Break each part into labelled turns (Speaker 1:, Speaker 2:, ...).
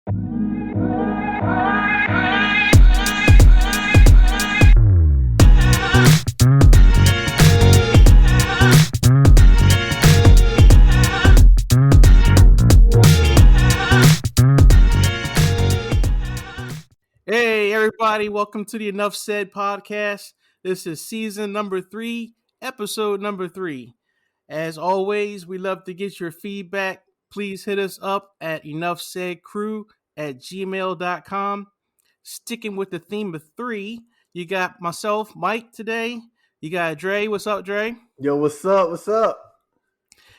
Speaker 1: Hey, everybody, welcome to the Enough Said podcast. This is season number 3, episode number 3. As always, we love to get your feedback. Please hit us up at enoughsaidcrew@gmail.com. Sticking with the theme of 3, you got myself, Mike, today. You got Dre. What's up, Dre?
Speaker 2: Yo, what's up? What's up?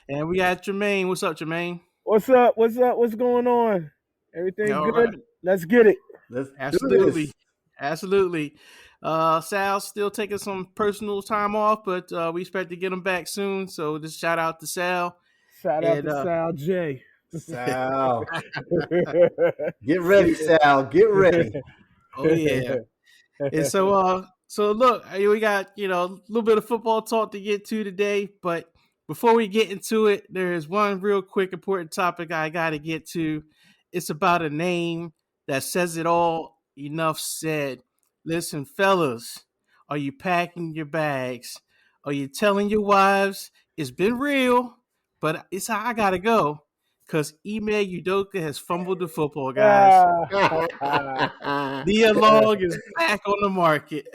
Speaker 1: And we got Jermaine. What's up, Jermaine?
Speaker 3: What's up? What's up? What's going on? Everything
Speaker 1: All
Speaker 3: good?
Speaker 1: right.
Speaker 3: Let's get it.
Speaker 2: Let's
Speaker 1: Absolutely.
Speaker 2: do this.
Speaker 1: Absolutely. Sal's still taking some personal time off, but we expect to get him back soon. So just shout out to Sal.
Speaker 3: Shout out to Sal J.
Speaker 2: Sal. Get ready, Sal. Get ready.
Speaker 1: Oh yeah. And so look, we got, a little bit of football talk to get to today, but before we get into it, there is one real quick important topic I got to get to. It's about a name that says it all. Enough said. Listen, fellas, are you packing your bags? Are you telling your wives it's been real, but it's how I gotta go? Because Ime Udoka has fumbled the football, guys. Nia Long is back on the market.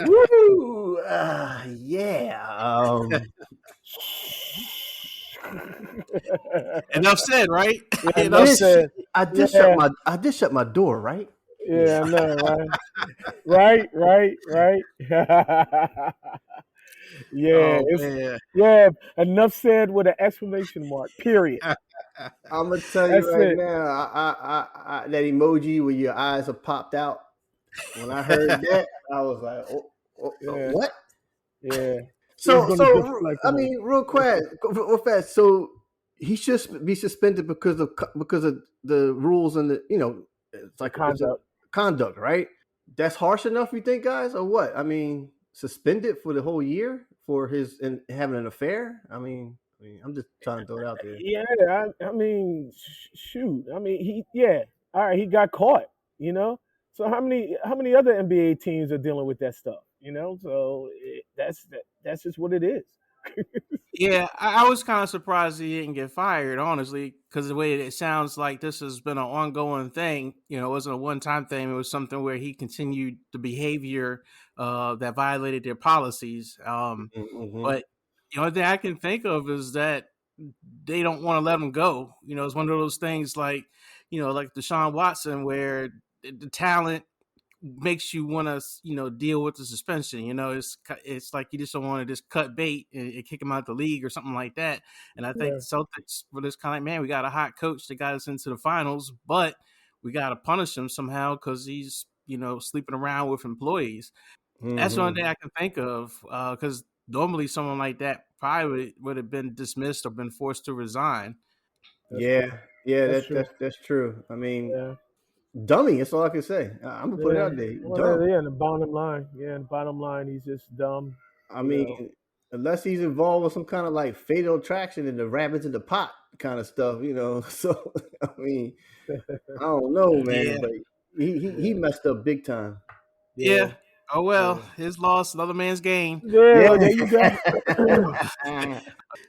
Speaker 2: Woo! Yeah.
Speaker 1: Enough said, right?
Speaker 3: Enough said.
Speaker 2: I did shut my door, right?
Speaker 3: Yeah, I know, right? right. Yeah,
Speaker 1: man.
Speaker 3: Enough said with an exclamation mark. Period.
Speaker 2: I'm gonna tell you right now. I that emoji where your eyes are popped out. When I heard that, I was like, what?
Speaker 3: Yeah.
Speaker 2: So I mean, real fast. So he should be suspended because of the rules and it's like conduct, right? That's harsh enough, you think, guys, or what? I mean, suspended for the whole year for his and having an affair. I mean, I'm just trying to throw it out there.
Speaker 3: Yeah, I mean, shoot. I mean, all right, he got caught. So how many other NBA teams are dealing with that stuff? So that's just what it is.
Speaker 1: Yeah, I was kind of surprised he didn't get fired, honestly, because the way it sounds like this has been an ongoing thing. It wasn't a one-time thing. It was something where he continued the behavior that violated their policies. But the only thing I can think of is that they don't want to let him go. It's one of those things like Deshaun Watson, where the talent makes you want to deal with the suspension. It's like you just don't want to just cut bait and kick him out of the league or something like that. And I think Celtics were just kind of like, man, we got a hot coach that got us into the finals, but we got to punish him somehow because he's sleeping around with employees. That's the only thing I can think of, because normally someone like that probably would have been dismissed or been forced to resign.
Speaker 2: That's true. I mean, dummy. That's all I can say. I'm gonna put it out there.
Speaker 3: The bottom line, he's just dumb.
Speaker 2: I mean, unless he's involved with some kind of like fatal attraction in the rabbits in the pot kind of stuff, So I mean, I don't know, man, but he messed up big time.
Speaker 1: Yeah. Oh well, his loss, another man's gain.
Speaker 3: Yeah, there you go.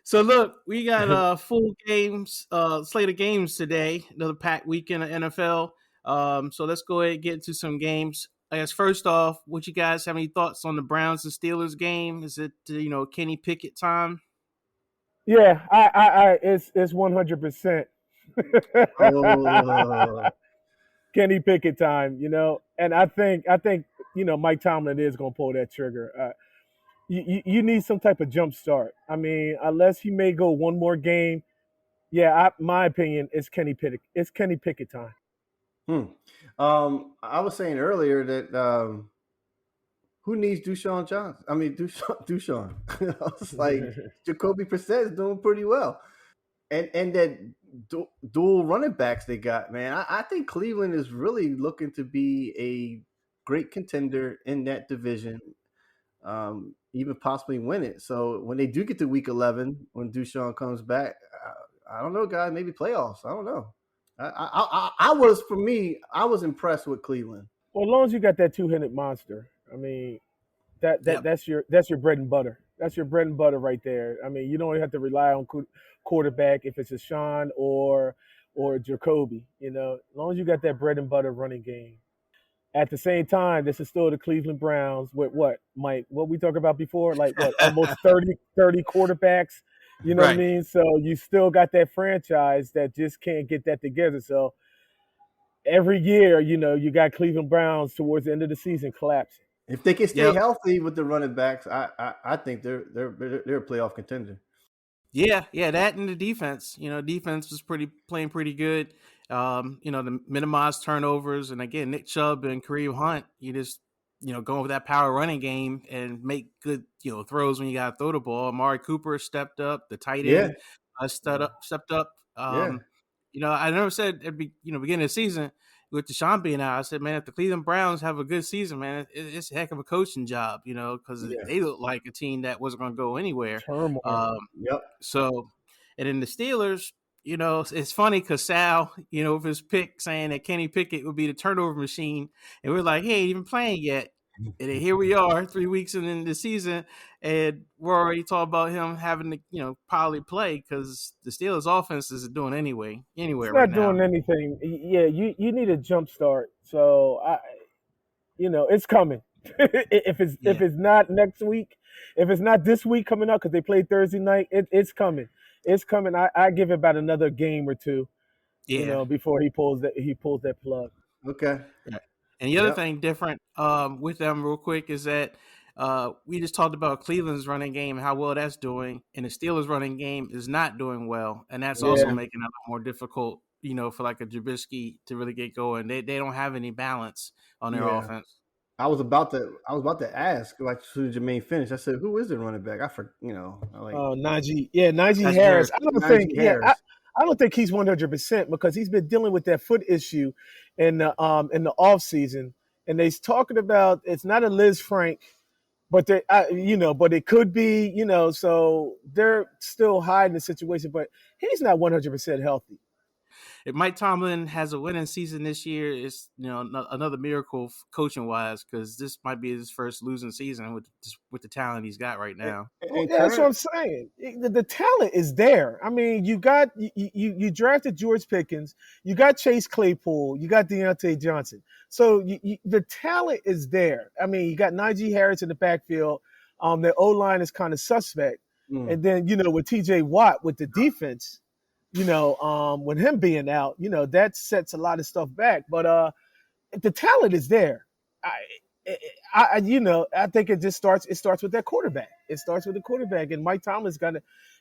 Speaker 1: So look, we got a full slate of games today. Another packed weekend of NFL. So let's go ahead and get into some games. I guess first off, what you guys have any thoughts on the Browns and Steelers game? Is it Kenny Pickett time?
Speaker 3: Yeah, it's 100%. Kenny Pickett time, and I think Mike Tomlin is going to pull that trigger. You need some type of jump start. I mean, unless he may go one more game. Yeah, my opinion is Kenny Pickett. It's Kenny Pickett time.
Speaker 2: I was saying earlier that who needs Deshaun Johnson? I mean, Deshaun. I was like, Jacoby Brissett is doing pretty well, and that dual running backs they got, man. I think Cleveland is really looking to be a great contender in that division, even possibly win it. So when they do get to Week 11, when Deshaun comes back, I don't know, guys. Maybe playoffs. I don't know. I was, for me, I was impressed with Cleveland.
Speaker 3: Well, as long as you got that two-headed monster, I mean,
Speaker 1: Yep.
Speaker 3: that's your bread and butter. That's your bread and butter right there. I mean, you don't have to rely on quarterback if it's a Sean or Jacoby. You know, as long as you got that bread and butter running game. At the same time, this is still the Cleveland Browns with what, Mike? What we talked about before, like what, almost 30 quarterbacks. You know what I
Speaker 1: Right.
Speaker 3: mean? So you still got that franchise that just can't get that together. So every year, you know, you got Cleveland Browns towards the end of the season collapsing.
Speaker 2: If they can stay
Speaker 1: Yep.
Speaker 2: healthy with the running backs, I think they're a playoff contender.
Speaker 1: Yeah, that and the defense. You know, defense was playing pretty good. You know, the minimized turnovers, and again, Nick Chubb and Kareem Hunt. You just going with that power running game and make good throws when you got to throw the ball. Amari Cooper stepped up. The tight
Speaker 2: Yeah,
Speaker 1: end stepped up.
Speaker 2: yeah,
Speaker 1: I never said at beginning of the season with Deshaun being out. I said, man, if the Cleveland Browns have a good season, man, it's a heck of a coaching job. Because
Speaker 2: yeah.
Speaker 1: they look like a team that wasn't going to go anywhere.
Speaker 3: Turmoil.
Speaker 1: Um,
Speaker 2: Yep.
Speaker 1: so, and then the Steelers, it's funny because Sal, with his pick saying that Kenny Pickett would be the turnover machine, and we're like, he ain't even playing yet. And then here we are, 3 weeks in the season, and we're already talking about him having to, probably play because the Steelers' offense isn't doing
Speaker 3: It's
Speaker 1: anywhere right
Speaker 3: not
Speaker 1: now.
Speaker 3: doing anything. Yeah, you need a jump start. So it's coming. If
Speaker 1: Yeah,
Speaker 3: it's not next week, if it's not this week coming up because they play Thursday night, it's coming. It's coming. I give it about another game or two,
Speaker 1: yeah.
Speaker 3: before he pulls that plug.
Speaker 2: Okay.
Speaker 1: Right. And the other
Speaker 2: Yep.
Speaker 1: thing different with them, real quick, is that we just talked about Cleveland's running game and how well that's doing, and the Steelers' running game is not doing well, and that's also
Speaker 3: Yeah,
Speaker 1: making it a lot more difficult, for like a Trubisky to really get going. They don't have any balance on their
Speaker 2: Yeah.
Speaker 1: offense.
Speaker 2: I was about to ask, like, should Jermaine finish? I said, who is the running back? Like
Speaker 3: Najee. Yeah, Najee
Speaker 1: That's Harris.
Speaker 3: Harris. I don't think.
Speaker 2: Najee
Speaker 3: Yeah,
Speaker 2: Harris.
Speaker 3: I don't think he's 100% because he's been dealing with that foot issue in the off season, and they's talking about it's not a Liz Frank, but but it could be, so they're still hiding the situation, but he's not 100% healthy.
Speaker 1: If Mike Tomlin has a winning season this year, it's another miracle coaching wise because this might be his first losing season with the talent he's got right
Speaker 2: And,
Speaker 1: now.
Speaker 3: Well,
Speaker 2: and
Speaker 3: yeah, that's what
Speaker 2: current,
Speaker 3: I'm saying. The talent is there. I mean, you drafted George Pickens, you got Chase Claypool, you got Deontay Johnson. So the talent is there. I mean, you got Najee Harris in the backfield. The O line is kind of suspect,
Speaker 2: mm,
Speaker 3: and then with T.J. Watt with the defense, with him being out, that sets a lot of stuff back. But the talent is there. I think it just starts. It starts with that quarterback. It starts with the quarterback, and Mike Tomlin's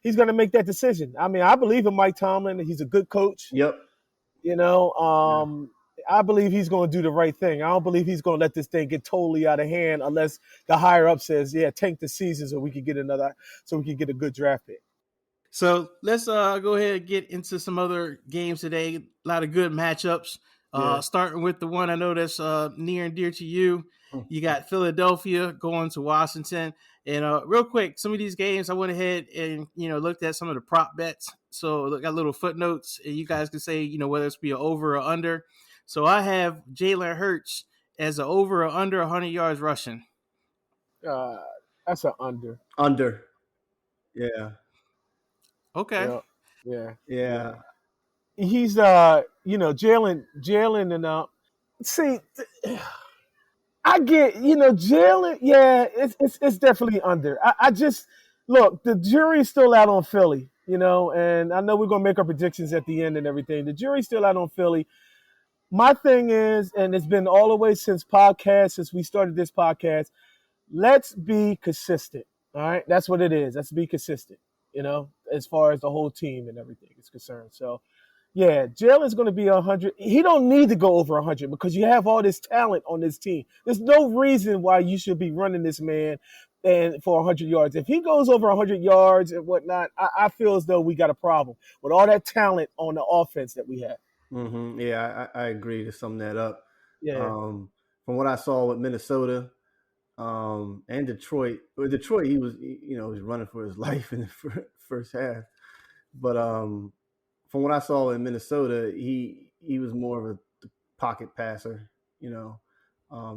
Speaker 3: he's gonna make that decision. I mean, I believe in Mike Tomlin. He's a good coach.
Speaker 2: yep.
Speaker 3: You know,
Speaker 2: Yeah.
Speaker 3: I believe he's going to do the right thing. I don't believe he's going to let this thing get totally out of hand unless the higher up says, "Yeah, tank the season so we can get a good draft pick."
Speaker 1: So let's go ahead and get into some other games today. A lot of good matchups.
Speaker 2: Yeah.
Speaker 1: Starting with the one I know that's near and dear to you.
Speaker 2: Mm.
Speaker 1: You got Philadelphia going to Washington. And real quick, some of these games I went ahead and looked at some of the prop bets. So I got little footnotes, and you guys can say whether it's be an over or under. So I have Jalen Hurts as an over or under 100 yards rushing.
Speaker 3: Uh, that's an under.
Speaker 2: Under. Yeah.
Speaker 1: Okay.
Speaker 3: Yeah, yeah, yeah.
Speaker 2: Yeah.
Speaker 3: He's Jalen and see. I get, Jalen. Yeah, it's definitely under. I just look. The jury's still out on Philly, and I know we're gonna make our predictions at the end and everything. The jury's still out on Philly. My thing is, and it's been all the way since we started this podcast. Let's be consistent. All right, that's what it is. Let's be consistent. As far as the whole team and everything is concerned. So yeah, Jalen's going to be 100. He don't need to go over 100 because you have all this talent on this team. There's no reason why you should be running this man and for 100 yards. If he goes over 100 yards and whatnot, I feel as though we got a problem with all that talent on the offense that we have.
Speaker 2: Mm-hmm. Yeah, I agree to sum that up.
Speaker 3: Yeah.
Speaker 2: From what I saw with Minnesota and Detroit, with Detroit, he was running for his life in the first half. But from what I saw in Minnesota, he he was more of a pocket passer. You know,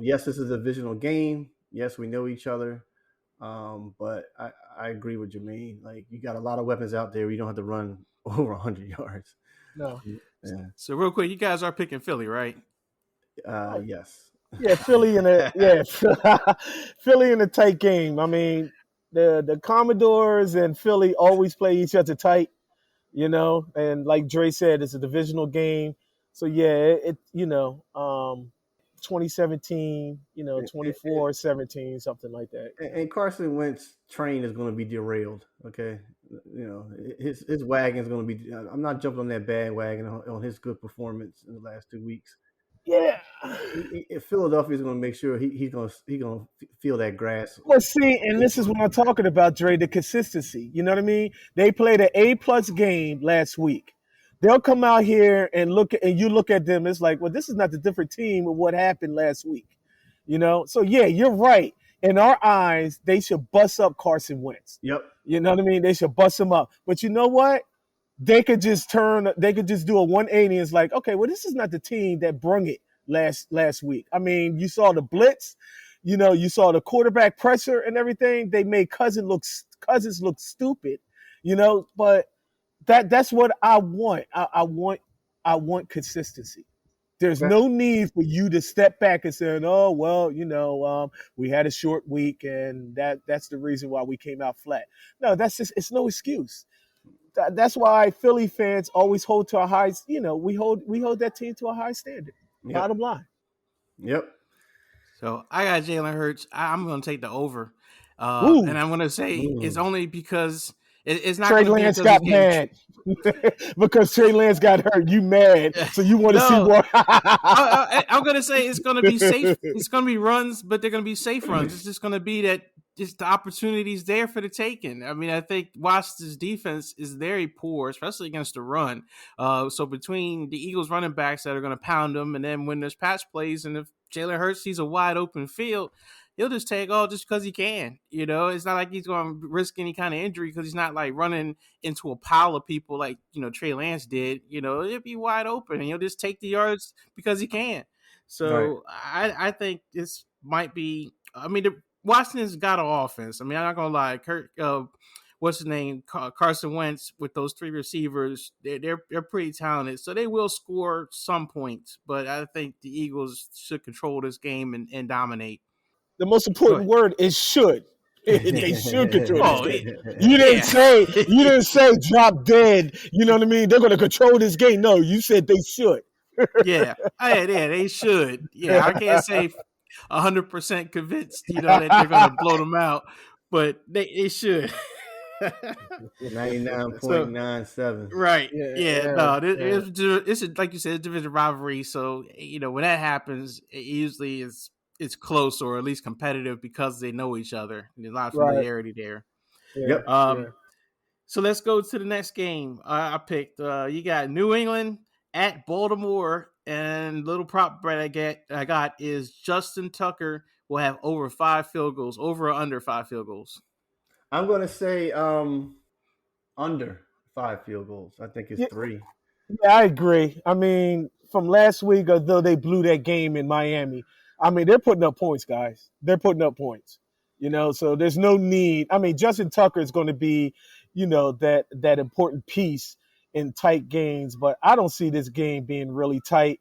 Speaker 2: yes, this is a divisional game. Yes, we know each other. But I agree with Jermaine. Like, you got a lot of weapons out there. You don't have to run over 100 yards.
Speaker 3: No.
Speaker 2: Yeah.
Speaker 1: So real quick, you guys are picking Philly, right?
Speaker 2: Yes.
Speaker 3: Yeah, Philly in a Philly in a tight game. I mean, the Commodores and Philly always play each other tight, and like Dre said, it's a divisional game. So yeah, 2017, 24-17, something like that.
Speaker 2: And Carson Wentz's train is going to be derailed. Okay, his wagon is going to be. I'm not jumping on that bandwagon on his good performance in the last 2 weeks.
Speaker 3: Yeah.
Speaker 2: Philadelphia is going to make sure he's going to feel that grass.
Speaker 3: Well, see, and this is what I'm talking about, Dre, the consistency. You know what I mean? They played an A+ game last week. They'll come out here and you look at them, it's like, well, this is not the different team of what happened last week. So yeah, you're right. In our eyes, they should bust up Carson Wentz.
Speaker 2: Yep.
Speaker 3: You know what I mean? They should bust him up. But you know what? They could just do a 180 and it's like, okay, well, this is not the team that brung it last week. I mean, you saw the blitz, you saw the quarterback pressure and everything. They made Cousins look stupid, but that's what I want. I want consistency. There's no need for you to step back and say, oh, well, we had a short week and that's the reason why we came out flat. No, it's no excuse. That's why Philly fans always hold to a high, we hold that team to a high standard. Yep. Bottom line.
Speaker 2: Yep.
Speaker 1: So I got Jalen Hurts. I'm going to take the over. And I'm going to say it's only because it's not
Speaker 3: Trey Lance got mad because Trey Lance got hurt. You mad? So you want to see what?
Speaker 1: I'm going to say it's going to be safe. It's going to be runs, but they're going to be safe runs. It's just going to be that just the opportunities there for the taking. I mean, I think Washington's defense is very poor, especially against the run. So between the Eagles running backs that are going to pound them, and then when there's pass plays, and if Jalen Hurts sees a wide open field, he'll just take all just because he can. It's not like he's going to risk any kind of injury because he's not like running into a pile of people like, Trey Lance did. It'll be wide open and he'll just take the yards because he can. So right. I think this might be, Washington's got an offense. I'm not going to lie. What's his name? Carson Wentz with those three receivers, they're pretty talented. So they will score some points, but I think the Eagles should control this game and dominate.
Speaker 3: The most important word is should. They should control this game. You didn't say drop dead. You know what I mean? They're going to control this game. No, you said they should.
Speaker 1: Yeah, they should. Yeah, I can't say 100% convinced, that they're going to blow them out, but they should.
Speaker 2: 99.97.
Speaker 1: Right. Yeah. It's like you said, it's division rivalry. So, when that happens, it usually it's close or at least competitive because they know each other. There's a lot of familiarity there.
Speaker 2: Yep.
Speaker 1: So let's go to the next game. I picked, you got New England at Baltimore, and little prop bet I got is Justin Tucker will have over 5 field goals, over or under 5 field goals.
Speaker 2: I'm going to say under 5 field goals. I think it's 3.
Speaker 3: Yeah, I agree. I mean, from last week, although they blew that game in Miami, they're putting up points, guys. They're putting up points. So there's no need. Justin Tucker is going to be, that important piece in tight games, but I don't see this game being really tight.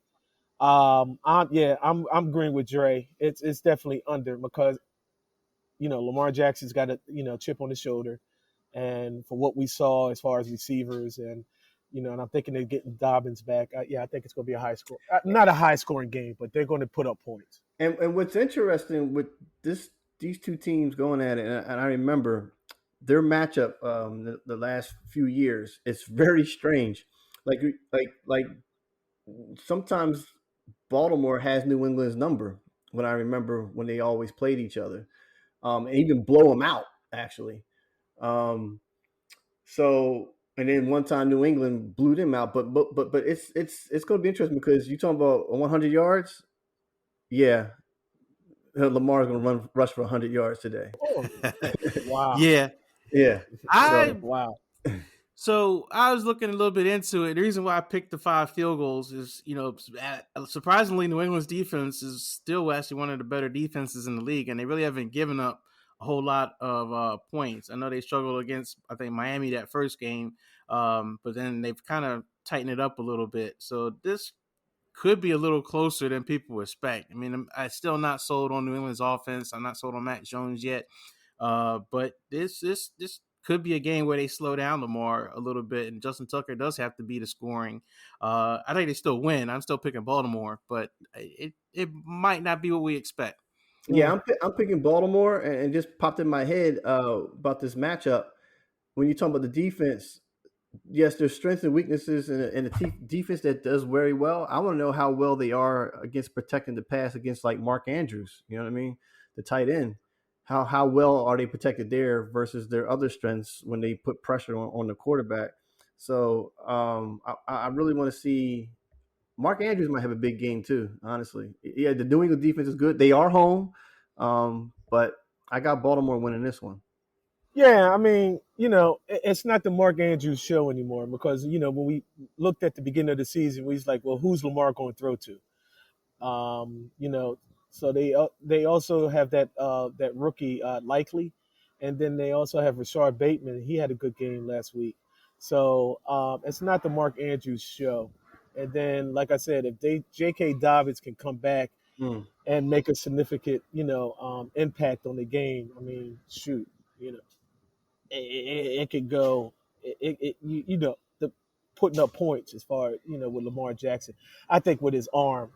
Speaker 3: I'm agreeing with Dre. It's definitely under because, Lamar Jackson's got a, chip on his shoulder. And for what we saw as far as receivers and, and I'm thinking they're getting Dobbins back. I think it's going to be a high score. Not a high-scoring game, but they're going to put up points.
Speaker 2: And what's interesting with these two teams going at it, and I remember their matchup the last few years, it's very strange. Like sometimes Baltimore has New England's number when I remember when they always played each other. And even blow them out, actually. And then one time New England blew them out, but it's going to be interesting because you're talking about 100 yards. Yeah, Lamar's going to rush for 100 yards today.
Speaker 3: Oh. Wow.
Speaker 1: Yeah.
Speaker 2: Yeah.
Speaker 3: Wow.
Speaker 1: So I was looking a little bit into it. The reason why I picked the 5 field goals is, surprisingly, New England's defense is still actually one of the better defenses in the league, and they really haven't given up a whole lot of points. I know they struggled against, I think, Miami that first game, but then they've kind of tightened it up a little bit. So this could be a little closer than people expect. I mean, I'm still not sold on New England's offense. I'm not sold on Mac Jones yet. But this could be a game where they slow down Lamar a little bit, and Justin Tucker does have to be the scoring. I think they still win. I'm still picking Baltimore, but it might not be what we expect.
Speaker 2: Yeah, I'm picking Baltimore, and just popped in my head about this matchup. When you talk about the defense, yes, there's strengths and weaknesses in a defense that does very well. I want to know how well they are against protecting the pass against like Mark Andrews. You know what I mean? The tight end. How well are they protected there versus their other strengths when they put pressure on the quarterback? So I really want to see. Mark Andrews might have a big game too. Honestly, yeah, the New England defense is good. They are home, but I got Baltimore winning this one.
Speaker 3: Yeah, I mean, it's not the Mark Andrews show anymore because when we looked at the beginning of the season, we was like, well, who's Lamar going to throw to? You know, so they also have that rookie Likely, and then they also have Rashard Bateman. He had a good game last week, so it's not the Mark Andrews show. And then, like I said, if J.K. Dobbins can come back
Speaker 2: Mm.
Speaker 3: and make a significant impact on the game, I mean, shoot, it could go. The putting up points as far as with Lamar Jackson. I think with his arm,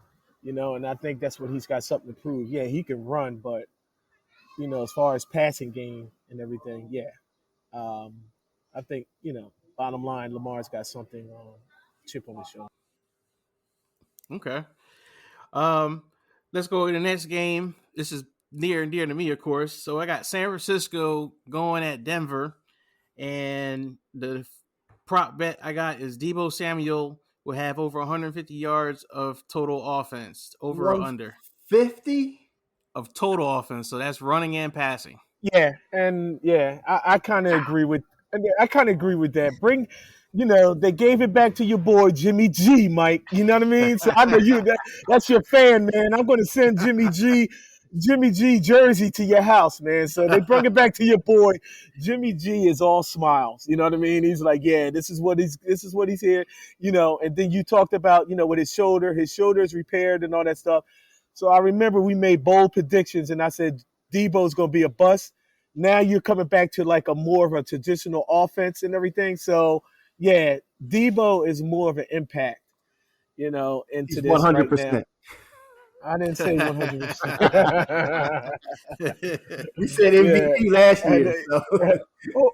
Speaker 3: and I think that's what he's got something to prove. Yeah, he can run, but as far as passing game and everything, yeah, um, I think bottom line, Lamar's got something chip on his shoulder.
Speaker 1: Okay. Um, let's go to the next game. This is near and dear to me, of course. So I got San Francisco going at Denver, and the prop bet I got is Debo Samuel will have over 150 yards of total offense, over or under
Speaker 2: 150
Speaker 1: of total offense. So that's running and passing.
Speaker 3: Yeah, and yeah, I kind of agree with. I kind of agree with that. They gave it back to your boy Jimmy G, Mike. You know what I mean? So I know that's your fan, man. I'm going to send Jimmy G jersey to your house, man. So they brought it back to your boy. Jimmy G is all smiles. You know what I mean? He's like, yeah, this is what he's here. And then you talked about, with his shoulder is repaired and all that stuff. So I remember we made bold predictions, and I said Debo's going to be a bust. Now you're coming back to like a more of a traditional offense and everything. So yeah, Debo is more of an impact, into
Speaker 2: He's
Speaker 3: this right now.
Speaker 2: 100%.
Speaker 3: I didn't say 100%.
Speaker 2: You said
Speaker 3: Yeah.
Speaker 2: MVP last year. So.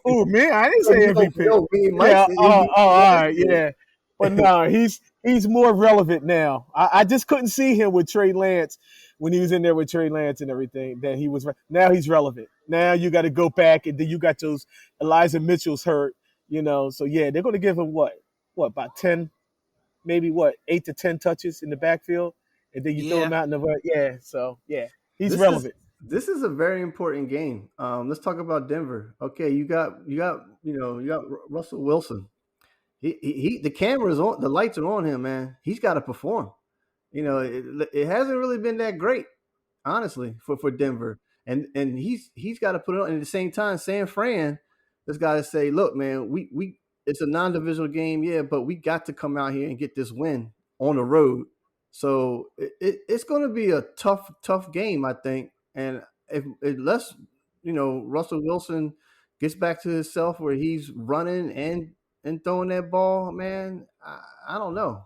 Speaker 3: Oh, man, I didn't say MVP.
Speaker 2: No, me and Mike
Speaker 3: Yeah.
Speaker 2: said
Speaker 3: Oh,
Speaker 2: MVP
Speaker 3: all
Speaker 2: last
Speaker 3: right.
Speaker 2: year.
Speaker 3: Yeah. But no, he's more relevant now. I just couldn't see him with Trey Lance when he was in there with Trey Lance and everything. That he was now he's relevant. Now you got to go back, and then you got those Elijah Mitchell's hurt. So yeah, they're going to give him what about 10, maybe 8 to 10 touches in the backfield, and then you throw him out in the yeah. So yeah, he's relevant.
Speaker 2: This is a very important game. Let's talk about Denver. Okay, you got Russell Wilson. He the camera's on, the lights are on him, man. He's got to perform. It hasn't really been that great, honestly, for Denver. And he's got to put it on. And at the same time, San Fran has got to say, look, man, we it's a non-divisional game, yeah, but we got to come out here and get this win on the road. So it's going to be a tough game, I think. And unless Russell Wilson gets back to himself where he's running and throwing that ball, man, I don't know.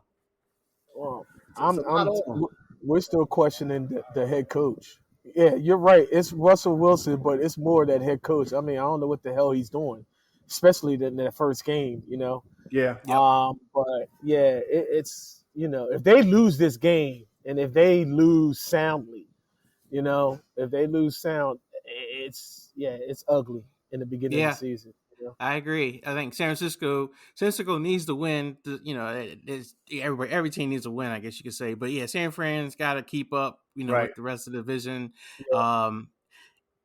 Speaker 3: Well,
Speaker 2: It's a lot on him.
Speaker 3: we're still questioning the head coach. Yeah, you're right. It's Russell Wilson, but it's more that head coach. I mean, I don't know what the hell he's doing, especially in that first game.
Speaker 2: Yeah.
Speaker 3: But yeah, it's if they lose this game and if they lose soundly, if they lose sound, it's ugly in the beginning of the season.
Speaker 1: I agree. I think San Francisco needs to win. Every team needs to win, I guess you could say. But yeah, San Fran's got to keep up,
Speaker 2: Right.
Speaker 1: with the rest of the division.
Speaker 3: Yeah.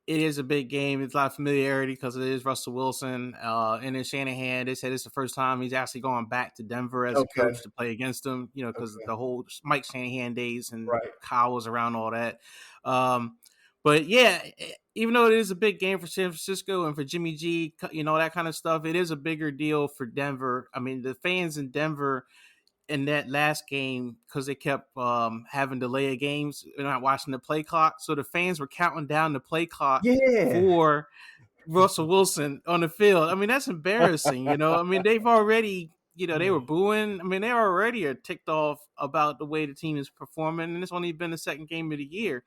Speaker 1: it is a big game. It's a lot of familiarity because it is Russell Wilson. And then Shanahan, they said it's the first time he's actually going back to Denver as a
Speaker 2: Okay.
Speaker 1: coach to play against them, because
Speaker 2: Okay.
Speaker 1: the whole Mike Shanahan days and
Speaker 2: Right.
Speaker 1: Kyle was around all that. But yeah, even though it is a big game for San Francisco and for Jimmy G, that kind of stuff, it is a bigger deal for Denver. I mean, the fans in Denver in that last game, because they kept having delay of games, they're not watching the play clock, so the fans were counting down the play clock
Speaker 2: Yeah.
Speaker 1: for Russell Wilson on the field. I mean, that's embarrassing. I mean, they've already, they were booing. I mean, they already are ticked off about the way the team is performing, and it's only been the second game of the year.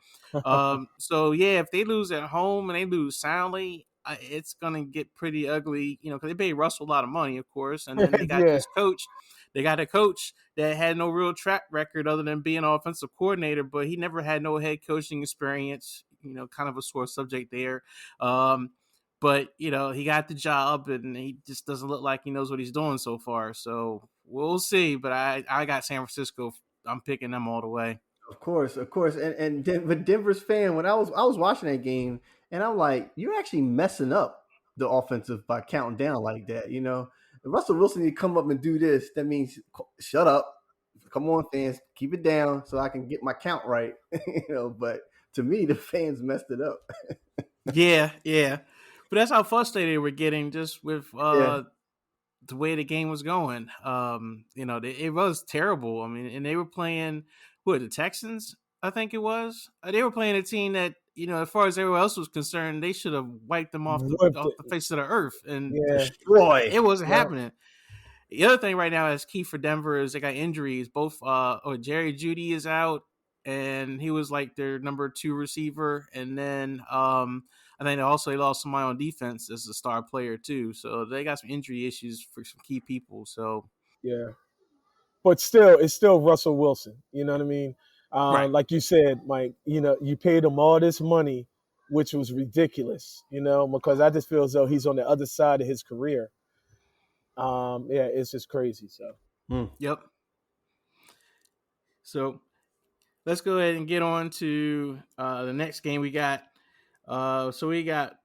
Speaker 1: So yeah, if they lose at home and they lose soundly, it's gonna get pretty ugly. Because they paid Russell a lot of money, of course, and then they got
Speaker 3: Yeah.
Speaker 1: this coach. They got a coach that had no real track record other than being an offensive coordinator, but he never had no head coaching experience. Kind of a sore subject there. But he got the job, and he just doesn't look like he knows what he's doing so far. So we'll see. But I got San Francisco. I'm picking them all the way.
Speaker 2: Of course, but Denver's fan, when I was watching that game, and I'm like, you're actually messing up the offensive by counting down like that. If Russell Wilson need to come up and do this, that means shut up. Come on, fans, keep it down so I can get my count right. But to me, the fans messed it up.
Speaker 1: Yeah. But that's how frustrated we're getting just with
Speaker 2: Yeah.
Speaker 1: the way the game was going. It was terrible. I mean, and they were playing the Texans, I think it was. They were playing a team that, as far as everyone else was concerned, they should have wiped them off the face of the earth, and
Speaker 2: Destroy.
Speaker 1: it wasn't happening. The other thing right now that's key for Denver is they got injuries. Both Jerry Jeudy is out, and he was like their number 2 receiver, and then I think they lost somebody on defense as a star player too. So they got some injury issues for some key people. So
Speaker 3: Yeah. But still, it's still Russell Wilson. You know what I mean?
Speaker 1: right.
Speaker 3: Like you said, Mike, you paid him all this money, which was ridiculous, because I just feel as though he's on the other side of his career. Yeah, it's just crazy. So,
Speaker 1: Yep. So let's go ahead and get on to the next game we got. So we got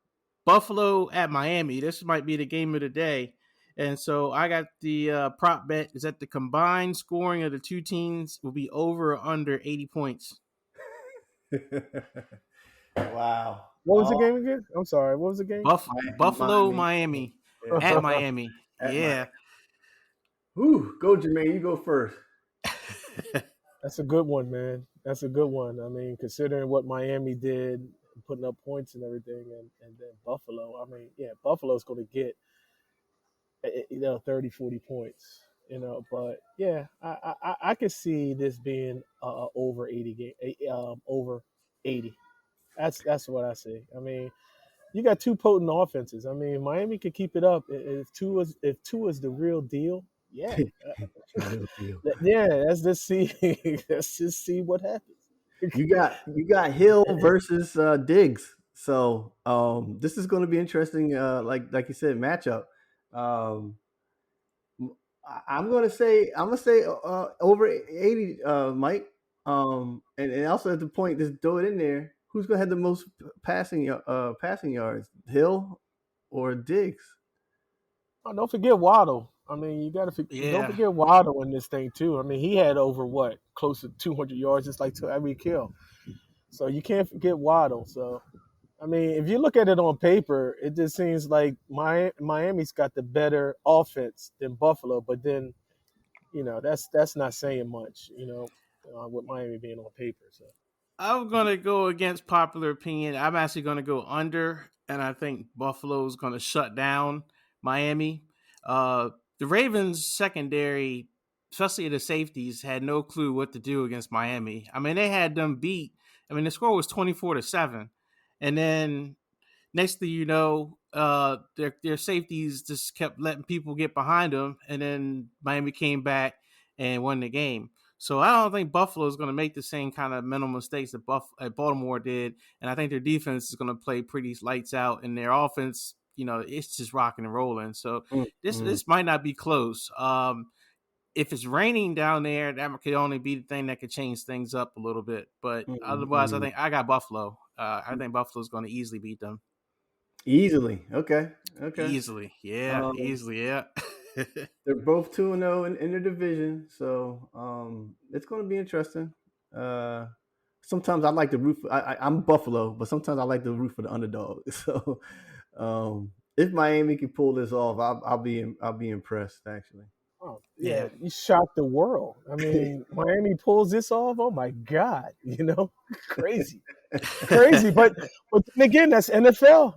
Speaker 1: Buffalo at Miami. This might be the game of the day. And so I got the prop bet is that the combined scoring of the two teams will be over or under 80 points.
Speaker 2: Wow.
Speaker 3: what was the game again? I'm sorry. What was the game?
Speaker 1: Buffalo, Miami.
Speaker 2: Yeah.
Speaker 1: At Miami.
Speaker 2: At
Speaker 1: Yeah.
Speaker 2: Whew, go Jermaine, you go first.
Speaker 3: That's a good one, man. That's a good one. I mean, considering what Miami did, putting up points and everything, and then Buffalo. I mean, yeah, Buffalo's going to get 30, 40 points. But yeah, I could see this being over 80 game, over 80. That's what I see. I mean, you got two potent offenses. I mean, Miami could keep it up if two is the real deal. Yeah,
Speaker 2: Real deal.
Speaker 3: yeah. Let's just see. Let's just see what happens.
Speaker 2: You got Hill versus Diggs. So this is going to be interesting. Like you said, matchup. I'm gonna say over 80, Mike. And also at the point, just throw it in there. Who's gonna have the most passing yards, Hill or Diggs?
Speaker 3: Oh, don't forget Waddle. I mean, you got to don't forget Waddle in this thing too. I mean, he had over close to 200 yards, just like Tyreek Hill. So you can't forget Waddle. So, I mean, if you look at it on paper, it just seems like Miami's got the better offense than Buffalo. But then, that's not saying much. With Miami being on paper. So
Speaker 1: I'm going to go against popular opinion. I'm actually going to go under, and I think Buffalo's going to shut down Miami. The Ravens secondary, especially the safeties, had no clue what to do against Miami. I mean, they had them beat. I mean, the score was 24-7. And then next thing you know, their safeties just kept letting people get behind them. And then Miami came back and won the game. So I don't think Buffalo is going to make the same kind of mental mistakes that Baltimore did. And I think their defense is going to play pretty lights out. And their offense, it's just rocking and rolling. So this might not be close. if it's raining down there, that could only be the thing that could change things up a little bit. But otherwise, I
Speaker 2: Mm-hmm.
Speaker 1: think I got Buffalo. I think Buffalo's going to easily beat them.
Speaker 2: Easily. Okay.
Speaker 1: Easily. Yeah.
Speaker 2: Um,
Speaker 1: Easily. Yeah.
Speaker 2: they're both 2-0 in their division, so it's going to be interesting. Uh, sometimes I like to root for. I'm Buffalo, but sometimes I like to root for the underdog. So if Miami can pull this off, I'll be impressed actually.
Speaker 3: Oh,
Speaker 1: Yeah.
Speaker 3: yeah, you shocked the world. I mean, Miami pulls this off. Oh my God, crazy, crazy. But then again, that's NFL.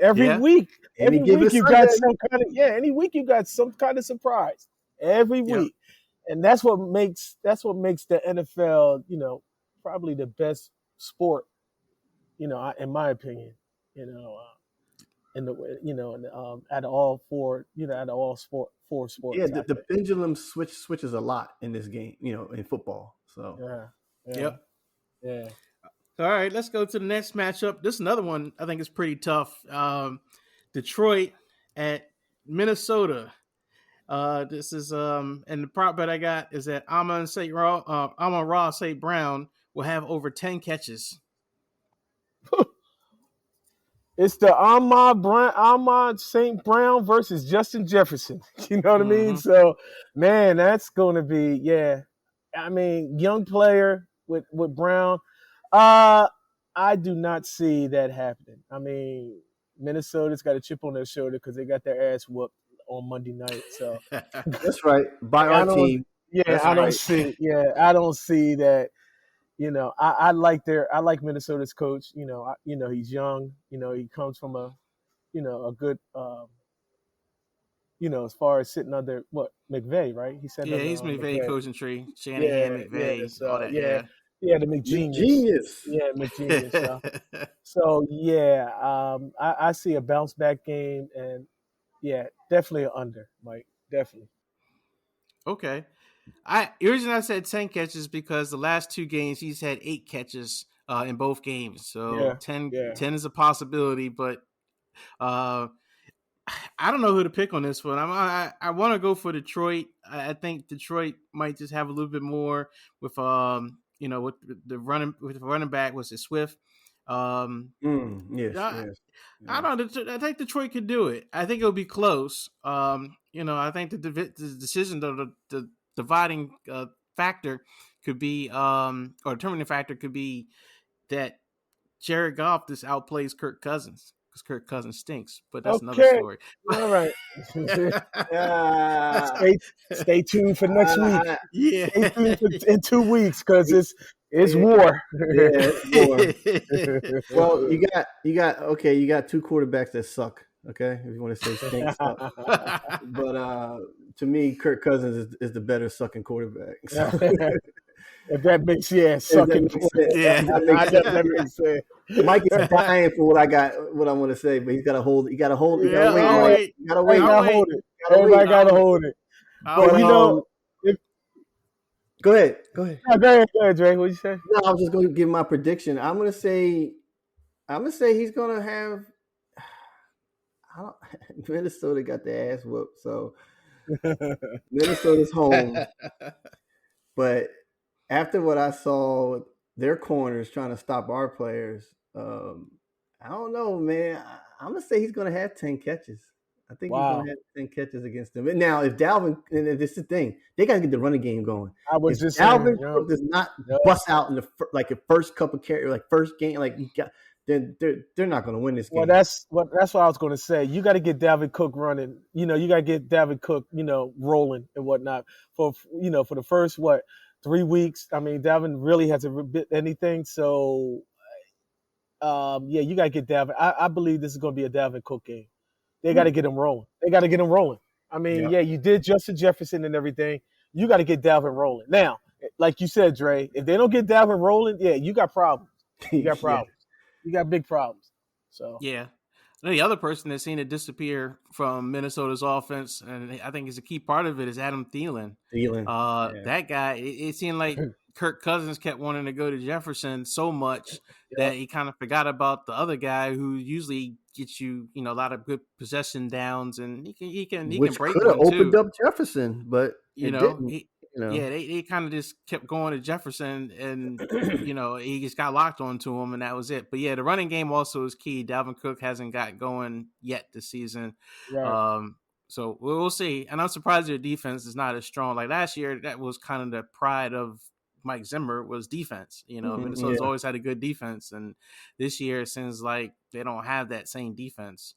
Speaker 3: Every
Speaker 1: Yeah.
Speaker 3: week,
Speaker 2: Any given
Speaker 3: you got
Speaker 2: Sunday.
Speaker 3: some kind of Any week you got some kind of surprise. Every
Speaker 1: Yep.
Speaker 3: week, and that's what makes the NFL, probably the best sport. In my opinion, in the out of all four, out of all four
Speaker 2: Yeah,
Speaker 3: sports, I
Speaker 2: the
Speaker 3: think.
Speaker 2: pendulum switches a lot in this game, in football. So
Speaker 3: Yeah, yeah,
Speaker 1: Yep.
Speaker 3: yeah.
Speaker 1: All right, let's go to the next matchup. This is another one I think is pretty tough. Detroit at Minnesota. This is and the prop bet I got is that Amon-Ra St. Brown will have over 10 catches.
Speaker 3: It's the Ahmad St. Brown versus Justin Jefferson. You know what I mean?
Speaker 1: Mm-hmm.
Speaker 3: So, man, that's going to be, yeah. I mean, young player with Brown. I do not see that happening. I mean, Minnesota's got a chip on their shoulder because they got their ass whooped on Monday night. So,
Speaker 2: that's right. By
Speaker 3: I
Speaker 2: our
Speaker 3: don't.
Speaker 2: team.
Speaker 3: Yeah,
Speaker 2: That's
Speaker 3: I don't
Speaker 2: right.
Speaker 3: see. Yeah, I don't see that. I like Minnesota's coach. He's young. He comes from a good, as far as sitting under what McVay, right? He sat
Speaker 1: Yeah,
Speaker 3: under
Speaker 1: he's McVay
Speaker 3: McVay.
Speaker 1: coaching tree, Shanahan,
Speaker 3: Yeah, yeah.
Speaker 1: McVay, all
Speaker 3: So
Speaker 1: that.
Speaker 3: yeah,
Speaker 1: Yeah.
Speaker 3: yeah, the McGenius.
Speaker 2: Genius.
Speaker 3: Yeah, McGenius. So yeah, I see a bounce back game, and yeah, definitely an under, Mike. Definitely.
Speaker 1: Okay. The reason I said 10 catches because the last two games he's had 8 catches in both games. So
Speaker 3: Yeah,
Speaker 1: 10,
Speaker 3: yeah.
Speaker 1: 10 is a possibility, but uh, I don't know who to pick on this one. I want to go for Detroit. I think Detroit might just have a little bit more with with the running back was it Swift.
Speaker 2: Yes,
Speaker 1: I,
Speaker 2: yes.
Speaker 1: I
Speaker 2: Yeah.
Speaker 1: don't. I think Detroit could do it. I think it'll be close. I think the decision, the dividing factor could be, or determining factor could be that Jared Goff just outplays Kirk Cousins because Kirk Cousins stinks. But that's another
Speaker 3: Okay.
Speaker 1: story.
Speaker 3: All right.
Speaker 2: Uh,
Speaker 3: Stay tuned for next week.
Speaker 1: Yeah.
Speaker 3: Stay tuned in 2 weeks because it's
Speaker 2: yeah,
Speaker 3: war.
Speaker 2: yeah, it's more. Well, you got two quarterbacks that suck. Okay, if you want to say stink suck, but to me, Kirk Cousins is the better sucking quarterback. So,
Speaker 3: If that makes sucking.
Speaker 2: makes sense.
Speaker 1: Yeah.
Speaker 3: That makes sense.
Speaker 2: Mike is dying for what I want to say, but he's got to hold. You got to hold. You got to wait.
Speaker 1: I'll
Speaker 2: Mike.
Speaker 1: wait.
Speaker 2: You got to wait.
Speaker 3: Everybody
Speaker 1: I'll
Speaker 3: hold
Speaker 1: wait.
Speaker 3: it.
Speaker 2: Gotta
Speaker 3: Everybody
Speaker 2: wait.
Speaker 3: got to
Speaker 1: I'll-
Speaker 3: hold it.
Speaker 1: I'll
Speaker 3: But
Speaker 1: wait.
Speaker 2: Go ahead. Go ahead.
Speaker 3: Go ahead, Dre. What you say?
Speaker 2: No, I was just going to give my prediction. I'm going to say he's going to have. Minnesota got their ass whooped, so Minnesota's home. But after what I saw, their corners trying to stop our players, I don't know, man. I'm going to say he's going to have 10 catches. I think he's going to have 10 catches against them. And now, if Dalvin, and this is the thing, they got to get the running game going.
Speaker 3: I was
Speaker 2: If
Speaker 3: just
Speaker 2: Dalvin
Speaker 3: saying,
Speaker 2: Cook does not bust out in the first couple carry, like first game, like you got, then they're not going to win this game.
Speaker 3: Well, that's what I was going to say. You got to get Dalvin Cook running. You got to get Dalvin Cook, rolling and whatnot for the first 3 weeks. I mean, Dalvin really hasn't bit anything. So, you got to get Dalvin. I believe this is going to be a Dalvin Cook game. They got to get him rolling. I mean, you did Justin Jefferson and everything. You got to get Dalvin rolling. Now, like you said, Dre, if they don't get Dalvin rolling, you got problems. You got problems. You got big problems. So
Speaker 1: Yeah. The other person that's seen it disappear from Minnesota's offense, and I think is a key part of it, is Adam Thielen. That guy, it seemed like Kirk Cousins kept wanting to go to Jefferson so much
Speaker 3: Yep.
Speaker 1: that he kind of forgot about the other guy who usually gets you, a lot of good possession downs, and he can
Speaker 2: which
Speaker 1: break
Speaker 2: could have
Speaker 1: one
Speaker 2: opened
Speaker 1: too.
Speaker 2: up Jefferson, but it didn't.
Speaker 1: He,
Speaker 2: You know,
Speaker 1: yeah, they kind of just kept going to Jefferson, and he just got locked onto him, and that was it. But yeah, the running game also is key. Dalvin Cook hasn't got going yet this season.
Speaker 3: Right.
Speaker 1: So we'll see. And I'm surprised their defense is not as strong. Like last year, that was kind of the pride of Mike Zimmer was defense. Minnesota's
Speaker 3: Yeah.
Speaker 1: always had a good defense, and this year it seems like they don't have that same defense.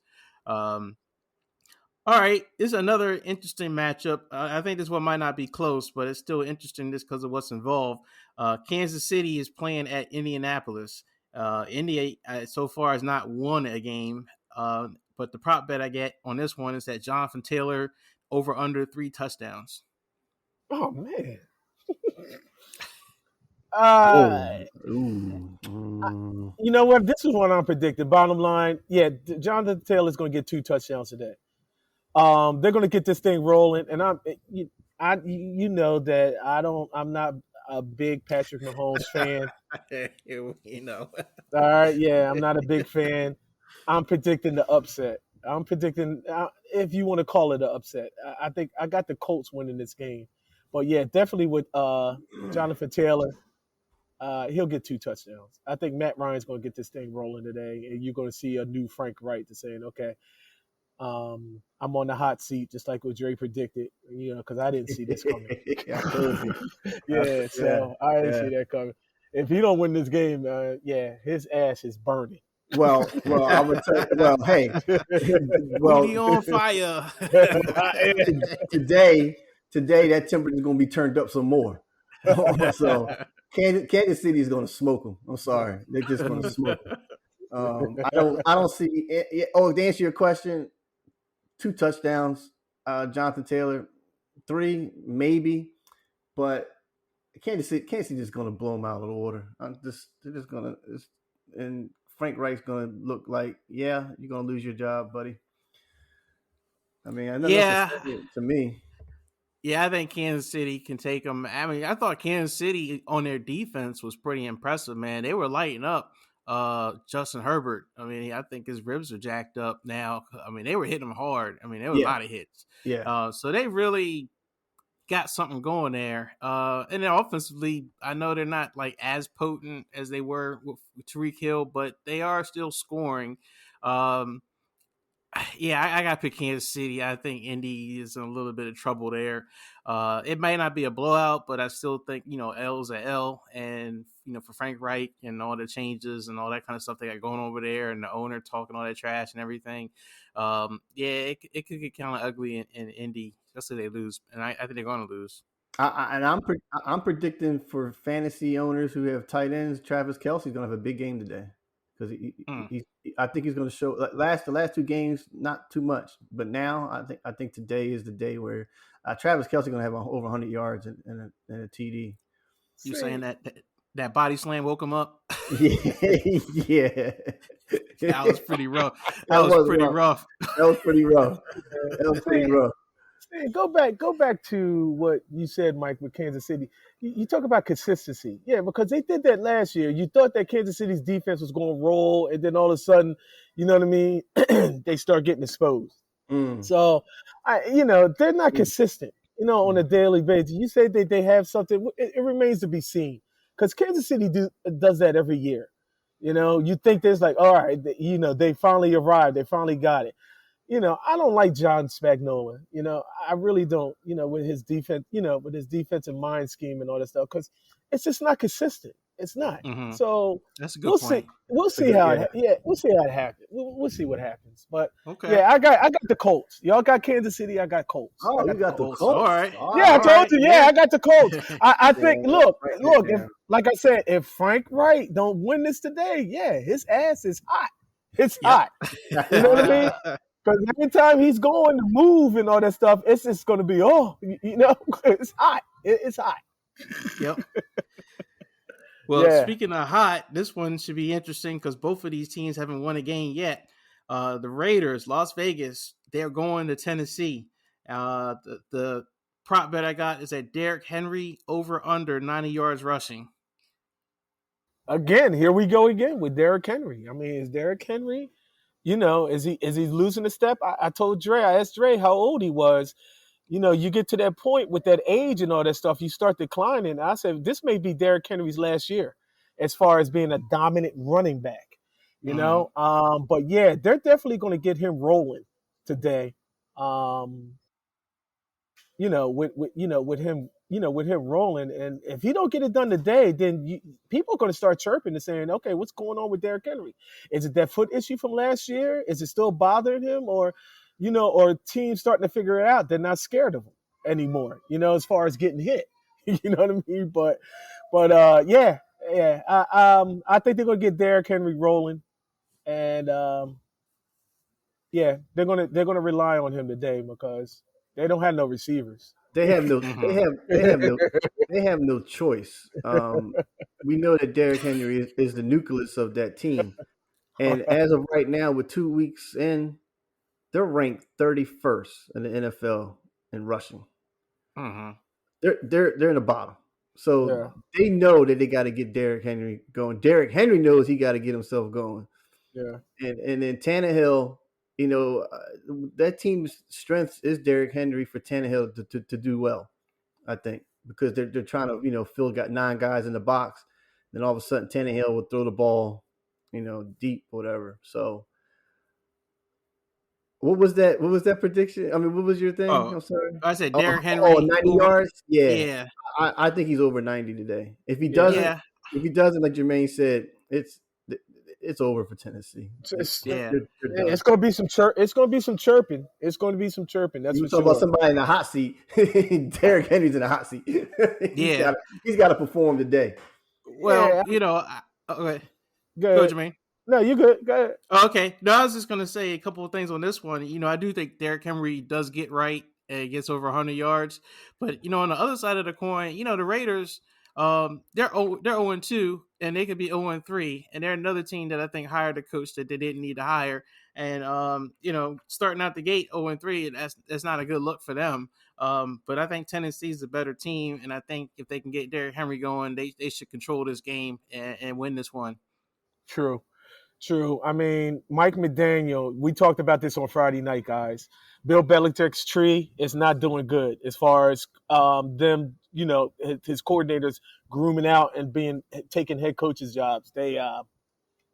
Speaker 1: All right, this is another interesting matchup. I think this one might not be close, but it's still interesting just because of what's involved. Kansas City is playing at Indianapolis. India so far has not won a game, but the prop bet I get on this one is that Jonathan Taylor over under 3 touchdowns.
Speaker 3: Oh man.
Speaker 2: whoa,
Speaker 3: Uh,
Speaker 2: ooh,
Speaker 3: you know what? This is what I'm predicting. Bottom line, yeah, Jonathan Taylor's going to get 2 touchdowns today. They're going to get this thing rolling, and you know that I'm not a big Patrick Mahomes fan. All right, yeah, I'm not a big fan. I'm predicting the upset. I'm predicting, if you want to call it an upset. I think I got the Colts winning this game, but yeah, definitely with Jonathan Taylor. He'll get 2 touchdowns. I think Matt Ryan's going to get this thing rolling today, and you're going to see a new Frank Wright to saying, okay, I'm on the hot seat, just like what Dre predicted, because I didn't see this coming.
Speaker 2: I told you.
Speaker 3: Yeah, so I didn't see that coming. If he don't win this game, his ass is burning.
Speaker 2: Well, I would tell you. Well, hey,
Speaker 1: Booty on fire.
Speaker 2: today that temperature is going to be turned up some more. So Kansas City is going to smoke them. I'm sorry, they're just going to smoke them. I don't see. To answer your question, 2 touchdowns, Jonathan Taylor, 3 maybe, but Kansas City is going to blow them out of the water. They're just going to, and Frank Reich's going to look like, yeah, you're going to lose your job, buddy. I mean, I know to me.
Speaker 1: Yeah, I think Kansas City can take them. I mean, I thought Kansas City on their defense was pretty impressive, man. They were lighting up Justin Herbert. I mean, I think his ribs are jacked up now. I mean, they were hitting him hard. I mean, there were a lot of hits.
Speaker 2: Yeah.
Speaker 1: So they really got something going there. And then offensively, I know they're not like as potent as they were with Tyreek Hill, but they are still scoring. Yeah, I got to pick Kansas City. I think Indy is in a little bit of trouble there. It may not be a blowout, but I still think, L's a L. And, for Frank Reich and all the changes and all that kind of stuff they got going over there and the owner talking all that trash and everything. It could get kind of ugly in Indy, especially if they lose. And I think they're going to lose.
Speaker 2: I'm predicting for fantasy owners who have tight ends, Travis Kelce's going to have a big game today. Because I think he's going to show. The last 2 games, not too much, but now I think today is the day where Travis Kelce going to have over 100 yards and a TD.
Speaker 1: You saying that body slam woke him up?
Speaker 2: Yeah.
Speaker 1: That was pretty rough. That was pretty rough.
Speaker 3: Hey, go back to what you said, Mike, with Kansas City. You talk about consistency. Yeah, because they did that last year. You thought that Kansas City's defense was going to roll, and then all of a sudden, you know what I mean, they start getting exposed. So, they're not consistent, on a daily basis. You say that they have something. It remains to be seen because Kansas City does that every year. You think there's like, all right, they finally arrived. They finally got it. I don't like John Spagnuolo. I really don't. With his defense, with his defensive mind scheme and all that stuff, because it's just not consistent. It's not.
Speaker 1: Mm-hmm.
Speaker 3: So
Speaker 1: that's a good point.
Speaker 3: We'll see how it happens. We'll see what happens. But
Speaker 1: okay.
Speaker 3: Yeah, I got the Colts. Y'all got Kansas City. I got Colts.
Speaker 2: Oh, you got the Colts.
Speaker 1: All right.
Speaker 3: I told you. Yeah, I got the Colts. I think. Look. If, like I said, if Frank Wright don't win this today, yeah, his ass is hot. It's hot. You know what I mean? Because anytime he's going to move and all that stuff, it's just going to be, it's hot. It's hot.
Speaker 1: Yep. Well, Speaking of hot, this one should be interesting because both of these teams haven't won a game yet. The Raiders, Las Vegas, they're going to Tennessee. The prop bet I got is that Derrick Henry over under 90 yards rushing.
Speaker 3: Again, here we go again with Derrick Henry. I mean, is Derrick Henry, is he losing a step? I asked Dre how old he was. You get to that point with that age and all that stuff, you start declining. I said, this may be Derrick Henry's last year as far as being a dominant running back, But yeah, they're definitely going to get him rolling today. With him rolling, and if he don't get it done today, then people are going to start chirping and saying, okay, what's going on with Derrick Henry? Is it that foot issue from last year? Is it still bothering him, or teams starting to figure it out? They're not scared of him anymore, as far as getting hit. You know what I mean? But yeah. I think they're going to get Derrick Henry rolling, and yeah, they're gonna rely on him today because they don't have no receivers.
Speaker 2: They have no. They have no choice. We know that Derrick Henry is the nucleus of that team, and as of right now, with 2 weeks in, they're ranked 31st in the NFL in rushing. They're in the bottom, so they know that they got to get Derrick Henry going. Derrick Henry knows he got to get himself going.
Speaker 3: Yeah,
Speaker 2: and then Tannehill. That team's strength is Derrick Henry for Tannehill to do well, I think, because they're trying to, Phil got 9 guys in the box. Then all of a sudden Tannehill would throw the ball, deep, whatever. So what was that prediction? I mean, what was your thing? I'm sorry.
Speaker 1: I said Derrick Henry.
Speaker 2: 90 yards? Yeah. I think he's over 90 today. If he doesn't, like Jermaine said, it's over for Tennessee.
Speaker 3: It's going to be some It's going to be some chirping. That's for sure.
Speaker 2: Talk about somebody in the hot seat. Derrick Henry's in the hot seat. He's got to perform today.
Speaker 1: Well, okay. Go, Jermaine.
Speaker 3: No, you good. Go ahead.
Speaker 1: Okay. No, I was just going to say a couple of things on this one. I do think Derrick Henry does get right and gets over 100 yards. But, on the other side of the coin, the Raiders, they're 0-2, and they could be 0-3, and they're another team that I think hired a coach that they didn't need to hire. And, starting out the gate 0-3, that's not a good look for them. But I think Tennessee's a better team, and I think if they can get Derrick Henry going, they should control this game and win this one.
Speaker 3: True. I mean, Mike McDaniel, we talked about this on Friday night, guys. Bill Belichick's tree is not doing good as far as them, his coordinators grooming out and taking head coaches' jobs. They're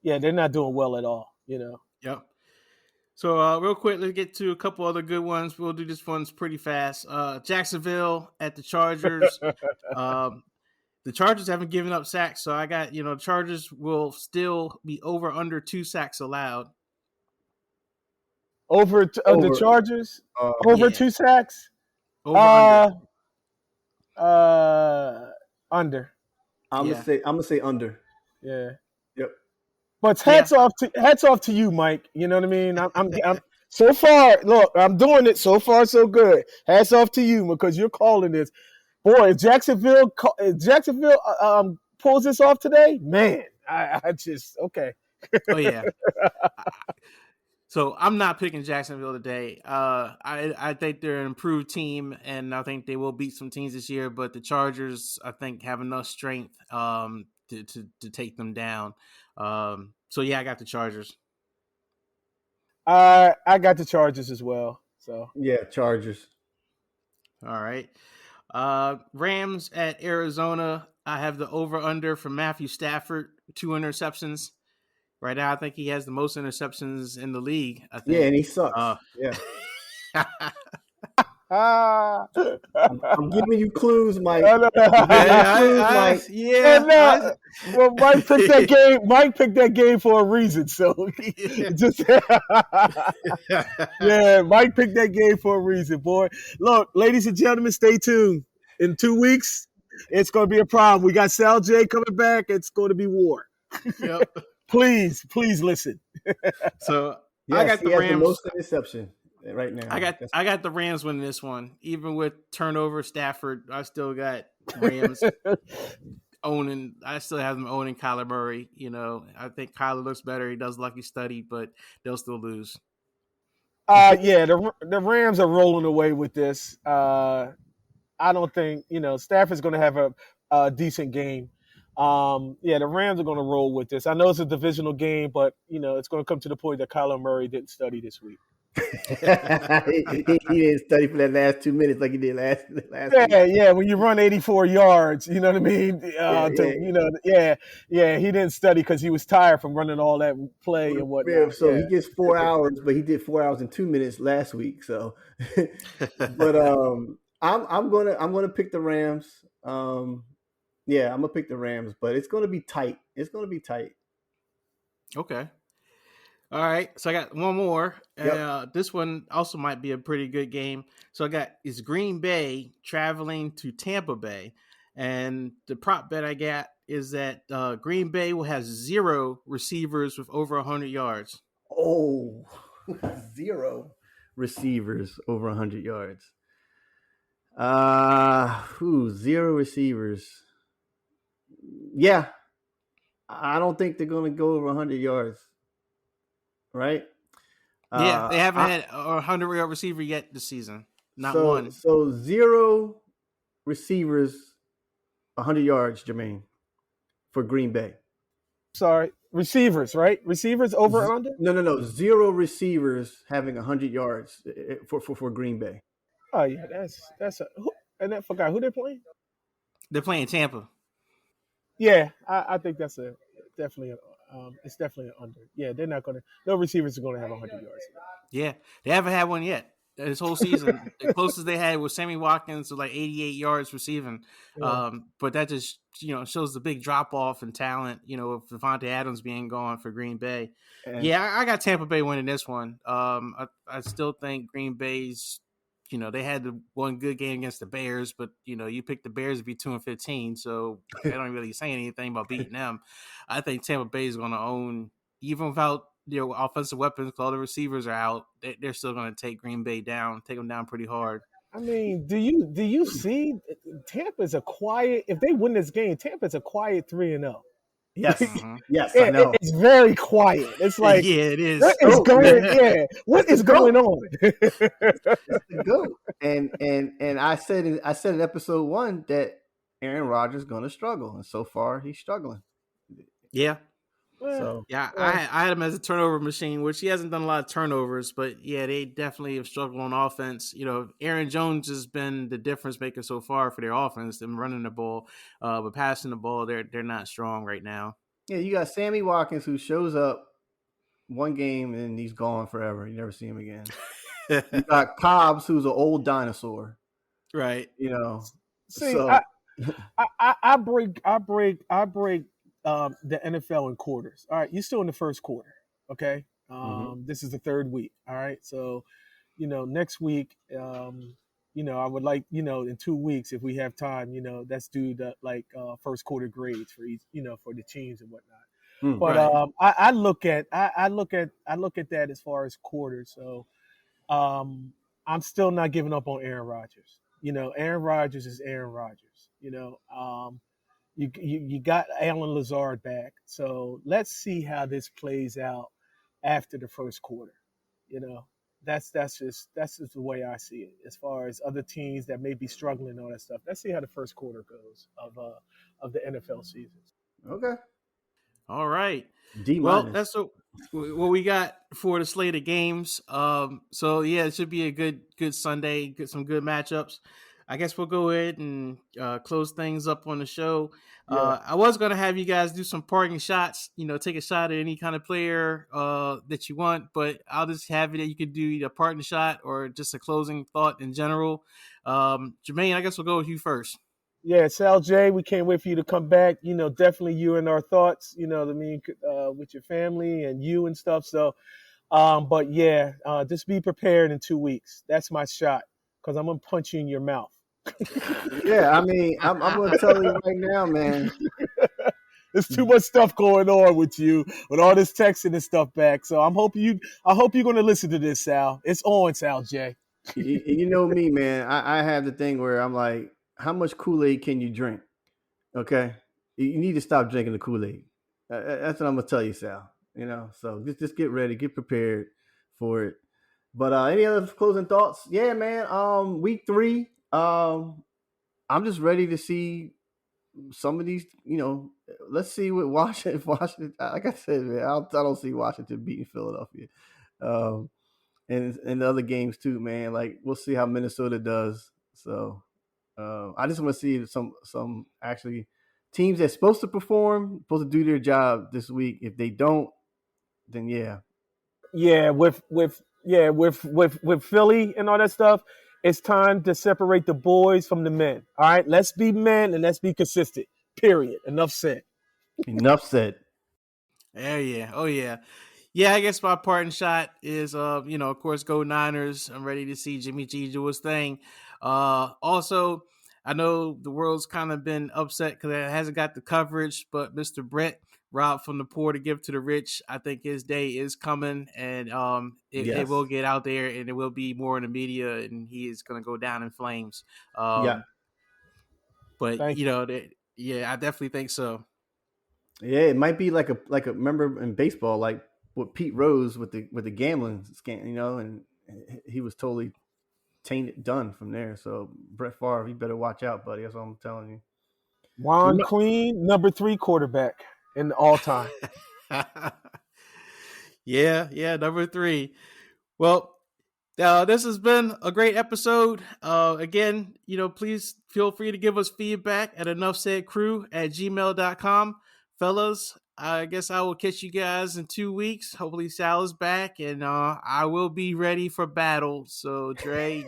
Speaker 3: not doing well at all,
Speaker 1: Yep. So real quick, let's get to a couple other good ones. We'll do this one's pretty fast. Jacksonville at the Chargers. The Chargers haven't given up sacks, so I got, the Chargers will still be over under 2 sacks allowed.
Speaker 3: Over the Chargers? Over 2 sacks?
Speaker 1: Over
Speaker 3: under.
Speaker 2: I'm gonna say under.
Speaker 3: Yeah.
Speaker 2: Yep.
Speaker 3: But hats off to you, Mike. You know what I mean? I'm so far. Look, I'm doing it. So far, so good. Hats off to you because you're calling this. Boy, if Jacksonville pulls this off today, man, I just okay.
Speaker 1: Oh yeah. So I'm not picking Jacksonville today. I think they're an improved team, and I think they will beat some teams this year. But the Chargers, I think, have enough strength to take them down. So yeah, I got the Chargers.
Speaker 3: I got the Chargers as well. So
Speaker 2: yeah, Chargers.
Speaker 1: All right. Rams at Arizona. I have the over-under for Matthew Stafford, 2 interceptions. Right now, I think he has the most interceptions in the league. I think.
Speaker 2: Yeah, and he sucks. Yeah. I'm giving you clues, Mike.
Speaker 3: Well, Mike picked that game. Mike picked that game for a reason. So Mike picked that game for a reason, boy. Look, ladies and gentlemen, stay tuned. In 2 weeks, it's going to be a problem. We got Sal J coming back. It's going to be war.
Speaker 1: Yep.
Speaker 3: Please listen.
Speaker 1: So
Speaker 2: yes,
Speaker 1: I got the Rams.
Speaker 2: The most interception right now.
Speaker 1: I got the Rams winning this one. Even with turnover, Stafford, I still got Rams owning. I still have them owning Kyler Murray. I think Kyler looks better. He does lucky study, but they'll still lose.
Speaker 3: The Rams are rolling away with this. I don't think Stafford's going to have a decent game. Yeah, the Rams are going to roll with this. I know it's a divisional game, but it's going to come to the point that Kyler Murray didn't study this week.
Speaker 2: He didn't study for that last 2 minutes like he did last week.
Speaker 3: Yeah. When you run 84 yards, you know what I mean. He didn't study because he was tired from running all that play and whatnot.
Speaker 2: So he gets 4 hours, but he did 4 hours and 2 minutes last week. So, but I'm gonna pick the Rams. I'm gonna pick the Rams, but it's gonna be tight.
Speaker 1: Okay. All right, so I got one more.
Speaker 2: Yep.
Speaker 1: This one also might be a pretty good game. So I got is Green Bay traveling to Tampa Bay, and the prop bet I got is that Green Bay will have 0 receivers with over 100 yards.
Speaker 2: Oh, 0 receivers over 100 yards. 0 receivers. Yeah, I don't think they're going to go over 100 yards. Right?
Speaker 1: Yeah, they haven't had a 100-yard receiver yet this season. Not one.
Speaker 2: So 0 receivers, 100 yards, Jermaine, for Green Bay.
Speaker 3: Sorry, receivers, right? Receivers over or under?
Speaker 2: No. 0 receivers having 100 yards for Green Bay.
Speaker 3: Oh yeah, and I forgot who they're playing.
Speaker 1: They're playing Tampa.
Speaker 3: Yeah, I think that's definitely it's definitely an under. Yeah, they're not gonna. No receivers are gonna have 100 yards.
Speaker 1: Yeah, they haven't had one yet this whole season. The closest they had was Sammy Watkins with like 88 yards receiving.
Speaker 3: Yeah.
Speaker 1: But that just shows the big drop off in talent. With Devontae Adams being gone for Green Bay. I got Tampa Bay winning this one. I still think Green Bay's. They had the one good game against the Bears, but you picked the Bears to be 2-15, so they don't really say anything about beating them. I think Tampa Bay is going to own, even without offensive weapons, because all the receivers are out. They're still going to take Green Bay down, take them down pretty hard.
Speaker 3: I mean, do you see Tampa's a quiet? If they win this game, Tampa's a quiet 3-0.
Speaker 2: Yes, yes, I know.
Speaker 3: It's very quiet. It's like
Speaker 1: it is.
Speaker 3: What is going? Yeah, what is going on?
Speaker 2: It's the GOAT. And I said in episode 1 that Aaron Rodgers is going to struggle, and so far he's struggling.
Speaker 1: Yeah.
Speaker 2: So
Speaker 1: I had him as a turnover machine, which he hasn't done a lot of turnovers, but yeah, they definitely have struggled on offense. Aaron Jones has been the difference maker so far for their offense. Them running the ball, but passing the ball, they're not strong right now.
Speaker 2: Yeah, you got Sammy Watkins who shows up one game and he's gone forever. You never see him again. You got Cobbs, who's an old dinosaur,
Speaker 1: right?
Speaker 3: See, so. I break the NFL in quarters. All right, you're still in the first quarter. Okay, This is the third week. All right, so next week, I would like in 2 weeks if we have time, let's do the first quarter grades for each, for the teams and whatnot. But right. I look at that as far as quarters. So I'm still not giving up on Aaron Rodgers. Aaron Rodgers is Aaron Rodgers. You got Alan Lazard back, so let's see how this plays out after the first quarter. That's just the way I see it. As far as other teams that may be struggling and all that stuff, let's see how the first quarter goes of the NFL season.
Speaker 2: Okay.
Speaker 1: All right.
Speaker 2: D-.
Speaker 1: Well, that's what we got for the slate of games. So yeah, it should be a good Sunday. Get some good matchups. I guess we'll go ahead and close things up on the show. Yeah. I was going to have you guys do some parting shots, take a shot at any kind of player that you want, but I'll just have it that you could do a parting shot or just a closing thought in general. Jermaine, I guess we'll go with you first.
Speaker 3: Yeah, Sal J, we can't wait for you to come back. Definitely you and our thoughts, with your family and you and stuff. So, but yeah, just be prepared in 2 weeks. That's my shot because I'm going to punch you in your mouth.
Speaker 2: Yeah, I mean, I'm going to tell you right now, man.
Speaker 3: There's too much stuff going on with you, with all this texting and stuff back. So I hope you're going to listen to this, Sal. It's on, Sal J.
Speaker 2: You know me, man. I have the thing where I'm like, how much Kool-Aid can you drink? Okay, you need to stop drinking the Kool-Aid. That's what I'm going to tell you, Sal. So just get ready, get prepared for it. But any other closing thoughts? Yeah, man. Week 3. I'm just ready to see some of these. Let's see what Washington. Washington, like I said, man, I don't see Washington beating Philadelphia, um, and the other games too, man. Like we'll see how Minnesota does. So I just want to see some actually teams that's supposed to perform, supposed to do their job this week. If they don't, then yeah.
Speaker 3: Yeah, with Philly and all that stuff, it's time to separate the boys from the men. All right, let's be men and let's be consistent. Period. Enough said.
Speaker 2: Enough said.
Speaker 1: Yeah. Oh yeah. Yeah, I guess my parting shot is of course, go Niners. I'm ready to see Jimmy G do his thing. Also, I know the world's kind of been upset because it hasn't got the coverage, but Mr. Brett robbed from the poor to give to the rich. I think his day is coming, and it
Speaker 2: Yes.
Speaker 1: will get out there, and it will be more in the media, and he is going to go down in flames.
Speaker 2: Yeah.
Speaker 1: But
Speaker 3: Thank you.
Speaker 1: yeah, I definitely think so.
Speaker 2: Yeah, it might be like a remember in baseball, like with Pete Rose with the gambling scam, and he was totally tainted, done from there. So Brett Favre, you better watch out, buddy. That's what I'm telling you.
Speaker 3: Juan Queen, number 3 quarterback in the all time.
Speaker 1: Yeah, number 3. Well, this has been a great episode. Again, please feel free to give us feedback at enoughsaidcrew@gmail.com. Fellas, I guess I will catch you guys in 2 weeks. Hopefully Sal is back, and I will be ready for battle. So Dre,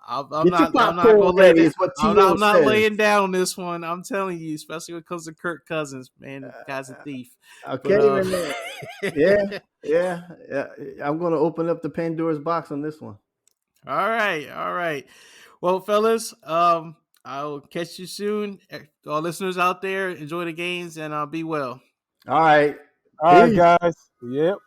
Speaker 1: I'm
Speaker 2: Get your
Speaker 1: not gonna
Speaker 2: popcorn
Speaker 1: lay
Speaker 2: ready,
Speaker 1: down.
Speaker 2: is what
Speaker 1: I'm
Speaker 2: T.O.
Speaker 1: not
Speaker 2: says.
Speaker 1: laying down this one. I'm telling you, especially when it comes to Kirk Cousins, man, the guy's a thief.
Speaker 2: Okay,
Speaker 1: But
Speaker 2: man. Yeah. I'm going to open up the Pandora's box on this one.
Speaker 1: All right. Well, fellas, I'll catch you soon. All listeners out there, enjoy the games and be well.
Speaker 2: All right.
Speaker 3: All right, guys. Yep.